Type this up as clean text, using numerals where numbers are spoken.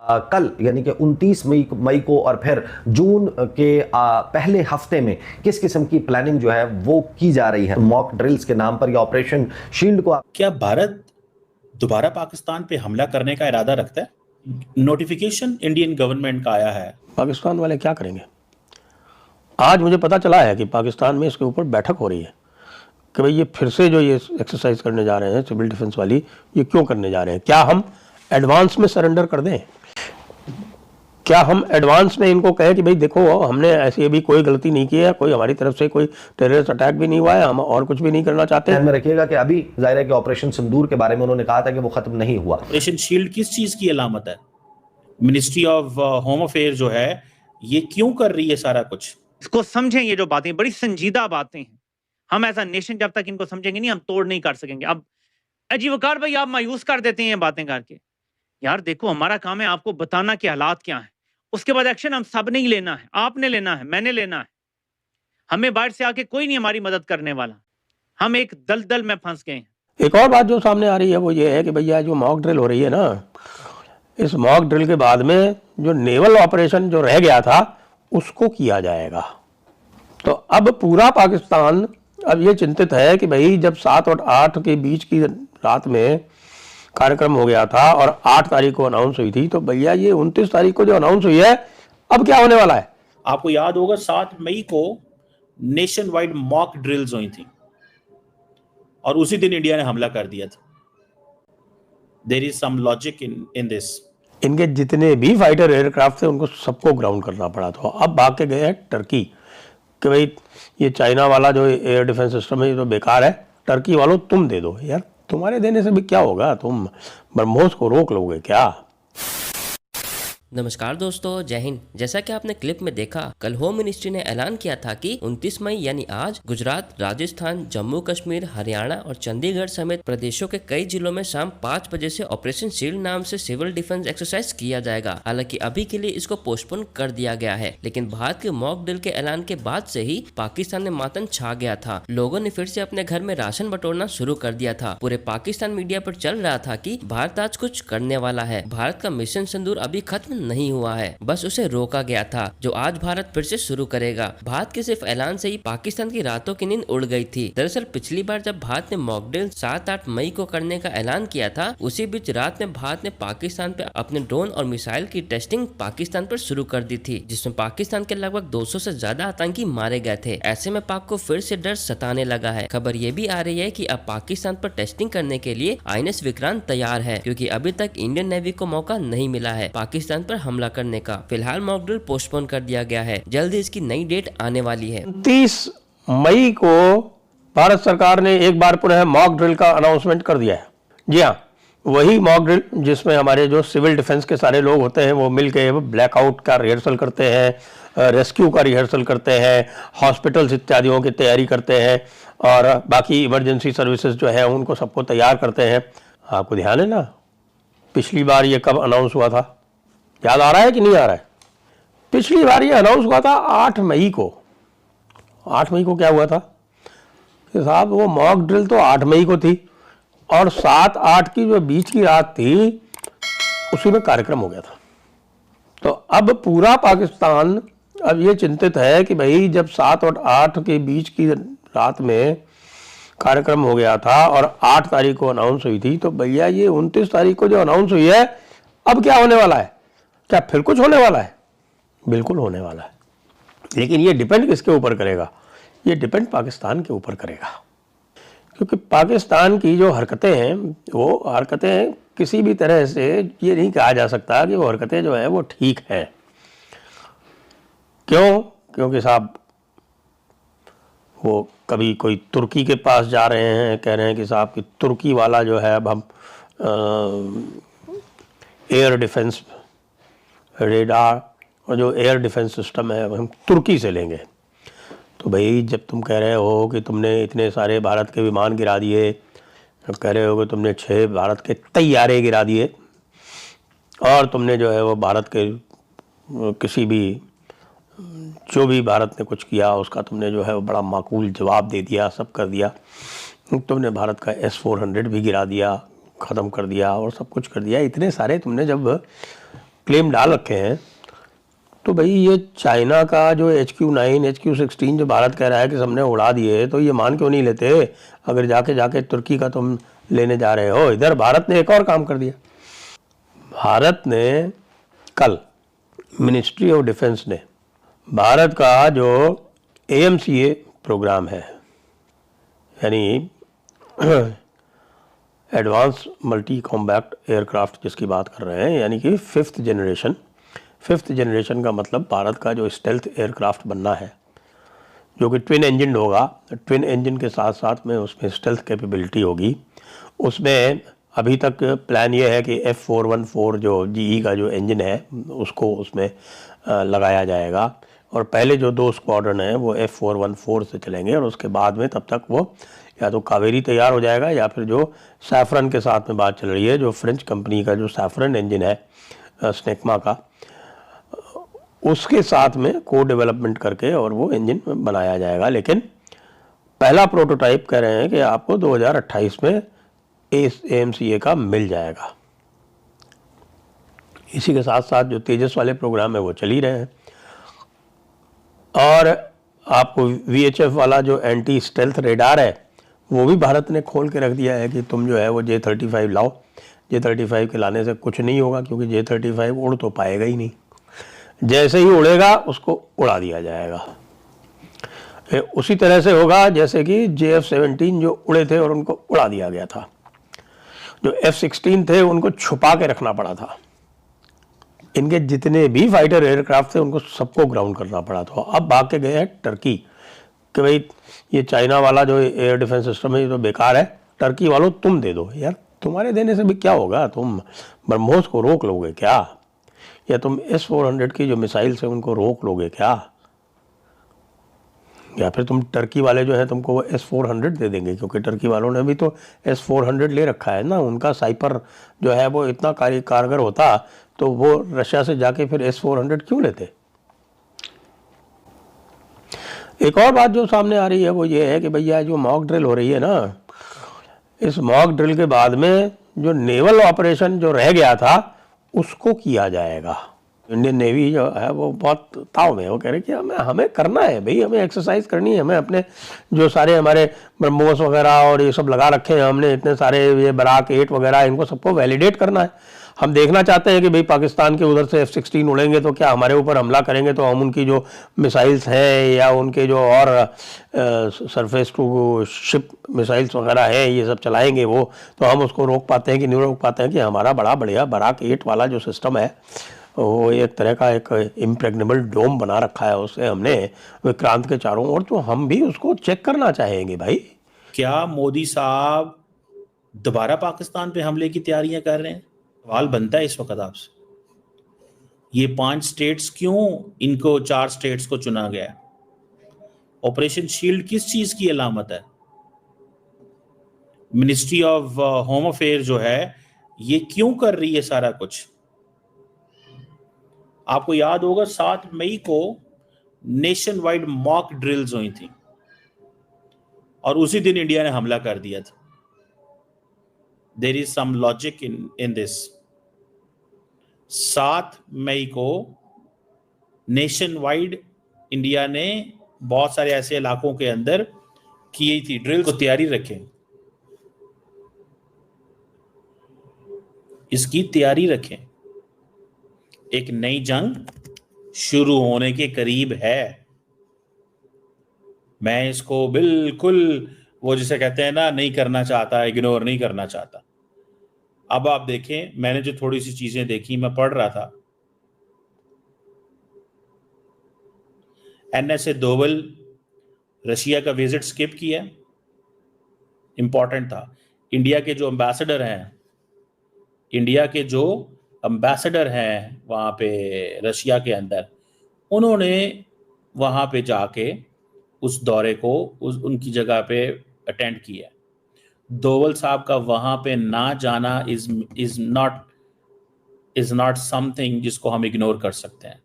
कल यानी कि 29 मई को और फिर जून के पहले हफ्ते में किस किस्म की प्लानिंग जो है वो की जा रही है मॉक ड्रिल्स के नाम पर या ऑपरेशन शील्ड को? क्या भारत दोबारा पाकिस्तान पे हमला करने का इरादा रखता है? नोटिफिकेशन इंडियन गवर्नमेंट का आया है। पाकिस्तान वाले क्या करेंगे? आज मुझे पता चला है कि पाकिस्तान में इसके ऊपर बैठक हो रही है कि भाई ये फिर से जो ये एक्सरसाइज करने जा रहे हैं सिविल डिफेंस वाली, ये क्यों करने जा रहे हैं? क्या हम एडवांस में सरेंडर कर दें? क्या हम एडवांस में इनको कहें कि भाई देखो हमने ऐसी अभी कोई गलती नहीं की है, कोई हमारी तरफ से कोई टेररिस्ट अटैक भी नहीं हुआ है, हम और कुछ भी नहीं करना चाहते? ध्यान में रखिएगा कि अभी जाहिर है कि ऑपरेशन सिंदूर के बारे में उन्होंने कहा था कि वो खत्म नहीं हुआ। ऑपरेशन शील्ड किस चीज की अलामत है? मिनिस्ट्री ऑफ होम अफेयर जो है ये क्यों कर रही है सारा कुछ? इसको समझें, ये जो बातें बड़ी संजीदा बातें हैं। हम एज अ नेशन जब तक इनको समझेंगे नहीं, हम तोड़ नहीं कर सकेंगे। अब अजी वकार भाई आप मायूस कर देते हैं बातें करके। यार देखो, हमारा काम है आपको बताना कि हालात क्या है, उसके बाद एक्शन हम सब ने ही लेना है। आपने लेना है, मैंने लेना है। हमें बाहर से आके कोई नहीं हमारी मदद करने वाला। हम एक दलदल में फंस गए हैं। एक और बात जो सामने आ रही है वो ये है कि भैया जो मॉक ड्रिल हो रही है ना, इस मॉक ड्रिल के बाद में जो नेवल ऑपरेशन जो रह गया था उसको किया जाएगा। तो अब पूरा पाकिस्तान अब ये चिंतित है कि भाई जब 7 और 8 के बीच की रात में कार्यक्रम हो गया था और 8 तारीख को अनाउंस हुई थी, तो भैया ये 29 तारीख को जो अनाउंस हुई है अब क्या होने वाला है? आपको याद होगा 7 मई को नेशन वाइड मॉक ड्रिल्स हुई थी और उसी दिन इंडिया ने हमला कर दिया था। There is some logic in this. इनके जितने भी फाइटर एयरक्राफ्ट थे उनको सबको ग्राउंड करना पड़ा था। अब भाग के गए हैं टर्की कि भाई ये चाइना वाला जो एयर डिफेंस सिस्टम है ये तो बेकार है, टर्की वालों तुम दे दो। यार तुम्हारे देने से भी क्या होगा? तुम ब्रह्मोस को रोक लोगे क्या? नमस्कार दोस्तों, जय हिंद। जैसा कि आपने क्लिप में देखा, कल होम मिनिस्ट्री ने ऐलान किया था कि 29 मई यानी आज गुजरात, राजस्थान, जम्मू कश्मीर, हरियाणा और चंडीगढ़ समेत प्रदेशों के कई जिलों में शाम 5 बजे से ऑपरेशन शील्ड नाम से सिविल डिफेंस एक्सरसाइज किया जाएगा। हालांकि अभी के लिए इसको पोस्टपोन कर दिया गया है, लेकिन भारत के मॉक ड्रिल के ऐलान के बाद से ही पाकिस्तान में मातम छा गया था। लोगों ने फिर से अपने घर में राशन बटोरना शुरू कर दिया था। पूरे पाकिस्तान मीडिया पर चल रहा था कि भारत आज कुछ करने वाला है। भारत का मिशन सिंदूर अभी खत्म नहीं हुआ है, बस उसे रोका गया था, जो आज भारत फिर से शुरू करेगा। भारत के सिर्फ ऐलान से ही पाकिस्तान की रातों की नींद उड़ गई थी। दरअसल पिछली बार जब भारत ने मॉक ड्रिल 7-8 मई को करने का ऐलान किया था, उसी बीच रात में भारत ने पाकिस्तान पे अपने ड्रोन और मिसाइल की टेस्टिंग पाकिस्तान पर शुरू कर दी थी, जिसमें पाकिस्तान के लगभग 200 से ज्यादा आतंकी मारे गए थे। ऐसे में पाक को फिर से डर सताने लगा है। खबर ये भी आ रही है कि अब पाकिस्तान पर टेस्टिंग करने के लिए INS विक्रांत तैयार है, क्योंकि अभी तक इंडियन नेवी को मौका नहीं मिला है पाकिस्तान पर हमला करने का। फिलहाल मॉक ड्रिल पोस्टपोन कर दिया गया है, जल्द इसकी नई डेट आने वाली है। 29 मई को भारत सरकार ने एक बार पुनः मॉक ड्रिल का अनाउंसमेंट कर दिया है। जी हाँ, वही मॉक ड्रिल जिसमें हमारे जो सिविल डिफेंस के सारे लोग होते हैं वो मिलके ब्लैकआउट का रिहर्सल करते हैं, रेस्क्यू का रिहर्सल करते हैं, हॉस्पिटल्स इत्यादियों की तैयारी करते हैं और बाकी इमरजेंसी सर्विसेज जो है उनको सबको तैयार करते हैं। आपको ध्यान है ना पिछली बार ये कब अनाउंस हुआ था? याद आ रहा है कि नहीं आ रहा है? पिछली बार ये अनाउंस हुआ था 8 मई को। 8 मई को क्या हुआ था कि साहब वो मॉक ड्रिल तो 8 मई को थी और 7-8 की जो बीच की रात थी उसी में कार्यक्रम हो गया था। तो अब पूरा पाकिस्तान अब ये चिंतित है कि भाई जब 7 और 8 के बीच की रात में कार्यक्रम हो गया था और 8 तारीख को अनाउंस हुई थी, तो भैया ये 29 तारीख को जो अनाउंस हुई है अब क्या होने वाला है? क्या फिर कुछ होने वाला है? बिल्कुल होने वाला है, लेकिन ये डिपेंड किसके ऊपर करेगा? ये डिपेंड पाकिस्तान के ऊपर करेगा, क्योंकि पाकिस्तान की जो हरकतें हैं वो हरकतें किसी भी तरह से ये नहीं कहा जा सकता कि वो हरकतें जो है वो ठीक हैं। क्यों? क्योंकि साहब वो कभी कोई तुर्की के पास जा रहे हैं, कह रहे हैं कि साहब कि तुर्की वाला जो है अब हम एयर डिफेंस रेडार और जो एयर डिफेंस सिस्टम है हम तुर्की से लेंगे। तो भाई जब तुम कह रहे हो कि तुमने इतने सारे भारत के विमान गिरा दिए, कह रहे हो कि तुमने 6 भारत के तैयारे गिरा दिए और तुमने जो है वो भारत के किसी भी जो भी भारत ने कुछ किया उसका तुमने जो है वो बड़ा माकूल जवाब दे दिया, सब कर दिया। तुमने भारत का S-400 भी गिरा दिया, ख़त्म कर दिया और सब कुछ कर दिया। इतने सारे तुमने जब क्लेम डाल रखे हैं, तो भाई ये चाइना का जो HQ-9 HQ-16 जो भारत कह रहा है कि हमने उड़ा दिए, तो ये मान क्यों नहीं लेते? अगर जाके तुर्की का तुम लेने जा रहे हो। इधर भारत ने एक और काम कर दिया। भारत ने कल मिनिस्ट्री ऑफ डिफेंस ने भारत का जो AMCA प्रोग्राम है, यानी एडवांस मल्टी कॉम्बैट एयरक्राफ्ट जिसकी बात कर रहे हैं, यानी कि फिफ्थ जनरेशन का मतलब भारत का जो स्टेल्थ एयरक्राफ्ट बनना है, जो कि ट्विन इंजन होगा। ट्विन इंजन के साथ साथ में उसमें स्टेल्थ कैपेबिलिटी होगी। उसमें अभी तक प्लान ये है कि F414 जो GE का जो इंजन है उसको उसमें लगाया जाएगा, और पहले जो 2 स्क्वाड्रन हैं वो F414 से चलेंगे, और उसके बाद में तब तक वो या तो कावेरी तैयार हो जाएगा, या फिर जो सैफरन के साथ में बात चल रही है, जो फ्रेंच कंपनी का जो सैफरन इंजन है स्नेकमा का, उसके साथ में को डेवलपमेंट करके और वो इंजन बनाया जाएगा। लेकिन पहला प्रोटोटाइप कह रहे हैं कि आपको 2028 में AMCA का मिल जाएगा। इसी के साथ साथ जो तेजस वाले प्रोग्राम है वो चल ही रहे हैं, और आपको VHF वाला जो एंटी स्टेल्थ रेडार है वो भी भारत ने खोल के रख दिया है कि तुम जो है वो J-35 लाओ। J-35 के लाने से कुछ नहीं होगा, क्योंकि J-35 उड़ तो पाएगा ही नहीं, जैसे ही उड़ेगा उसको उड़ा दिया जाएगा। उसी तरह से होगा जैसे कि JF-17 जो उड़े थे और उनको उड़ा दिया गया था। जो F-16 थे उनको छुपा के रखना पड़ा था। इनके जितने भी फाइटर एयरक्राफ्ट थे उनको सबको ग्राउंड करना पड़ा था। अब भाग के गए हैं टर्की कि भाई ये चाइना वाला जो एयर डिफेंस सिस्टम है ये तो बेकार है, टर्की वालों तुम दे दो। यार तुम्हारे देने से भी क्या होगा? तुम ब्रह्मोस को रोक लोगे क्या? या तुम S-400 की जो मिसाइल्स है उनको रोक लोगे क्या? या फिर तुम टर्की वाले जो है तुमको वो S-400 दे देंगे, क्योंकि टर्की वालों ने भी तो S-400 ले रखा है ना। उनका साइपर जो है वो इतना कारगर होता तो वो रशिया से जाके फिर S-400 क्यों लेते? एक और बात जो सामने आ रही है वो ये है कि भैया जो मॉक ड्रिल हो रही है ना, इस मॉक ड्रिल के बाद में जो नेवल ऑपरेशन जो रह गया था उसको किया जाएगा। इंडियन नेवी जो है वो बहुत ताव में, वो कह रहे कि हमें करना है भाई, हमें एक्सरसाइज करनी है, हमें अपने जो सारे हमारे ब्रह्मोस वगैरह और ये सब लगा रखे हैं हमने, इतने सारे ये बराक 8 वगैरह, इनको सबको वैलिडेट करना है। हम देखना चाहते हैं कि भाई पाकिस्तान के उधर से F-16 उड़ेंगे तो क्या हमारे ऊपर हमला करेंगे तो हम उनकी जो मिसाइल्स हैं या उनके जो और सरफेस टू शिप मिसाइल्स वगैरह हैं ये सब चलाएंगे वो, तो हम उसको रोक पाते हैं कि नहीं रोक पाते हैं? कि हमारा बड़ा बढ़िया बराक 8 वाला जो सिस्टम है वो एक तरह का एक इम्प्रेग्नेबल डोम बना रखा है उससे हमने विक्रांत के चारों ओर, तो हम भी उसको चेक करना चाहेंगे भाई। क्या मोदी साहब दोबारा पाकिस्तान पे हमले की तैयारियां कर रहे हैं? सवाल बनता है इस वक्त आपसे। ये 5 स्टेट्स क्यों, इनको 4 स्टेट्स को चुना गया? ऑपरेशन शील्ड किस चीज की अलामत है? मिनिस्ट्री ऑफ होम अफेयर जो है ये क्यों कर रही है सारा कुछ? आपको याद होगा 7 मई को नेशन वाइड मॉक ड्रिल्स हुई थी और उसी दिन इंडिया ने हमला कर दिया था। There is some logic in this. 7 मई को नेशन वाइड इंडिया ने बहुत सारे ऐसे इलाकों के अंदर की थी ड्रिल को। तैयारी रखें, इसकी तैयारी रखें। एक नई जंग शुरू होने के करीब है। मैं इसको बिल्कुल वो जिसे कहते हैं ना नहीं करना चाहता, इग्नोर नहीं करना चाहता। अब आप देखें, मैंने जो थोड़ी सी चीजें देखी, मैं पढ़ रहा था, NSA दोवल रशिया का विजिट स्किप किया, इंपॉर्टेंट था। इंडिया के जो एम्बेसडर हैं वहां पे रशिया के अंदर, उन्होंने वहां पे जाके उस दौरे को उनकी जगह पे अटेंड किया। दोवल साहब का वहां पे ना जाना इज नॉट समथिंग जिसको हम इग्नोर कर सकते हैं।